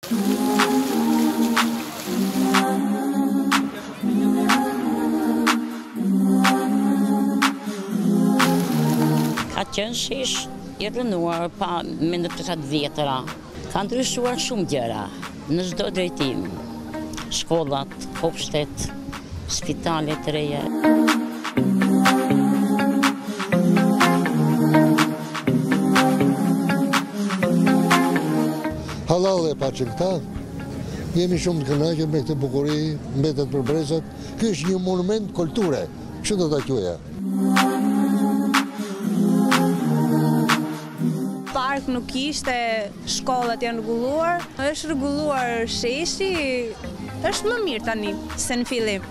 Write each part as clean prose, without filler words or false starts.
Ka qenë shesh i rënuar pa me në 30 vjetëra. Ka ndryshuar shumë gjëra në çdo drejtim. Shkollat, kopshtet, spitalet të reja. Halal e pa që këta, jemi shumë të kënaqur me këtë bukuri, mbetet për brezat. Ky është një monument kulture, që do ta quaja. Park nuk ishte, shkollat janë rregulluar, është rregulluar sheshi, është më mirë tani se në fillim.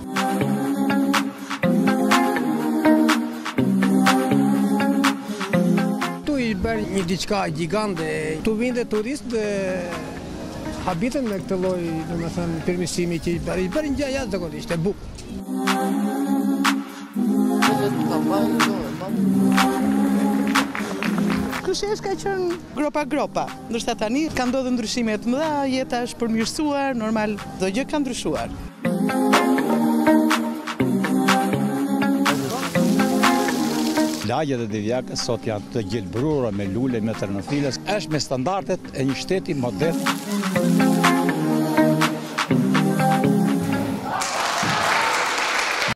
Tu i bërë një diçka gjigante, tu vinde turistë habiten me këtë lloj, domethënë, përmirësimi që i bërë një gjë jashtëzakonisht e bukur. Kështesh ka qenë gropa, ndërsa tani ka ndodhur ndryshime të mëdha, jeta është përmirësuar, normal, çdo gjë ka ndryshuar. Lagjet e Divjakës sot janë të gjelbërura me lule, me tërnëfiles, është me standardet e një shteti modern.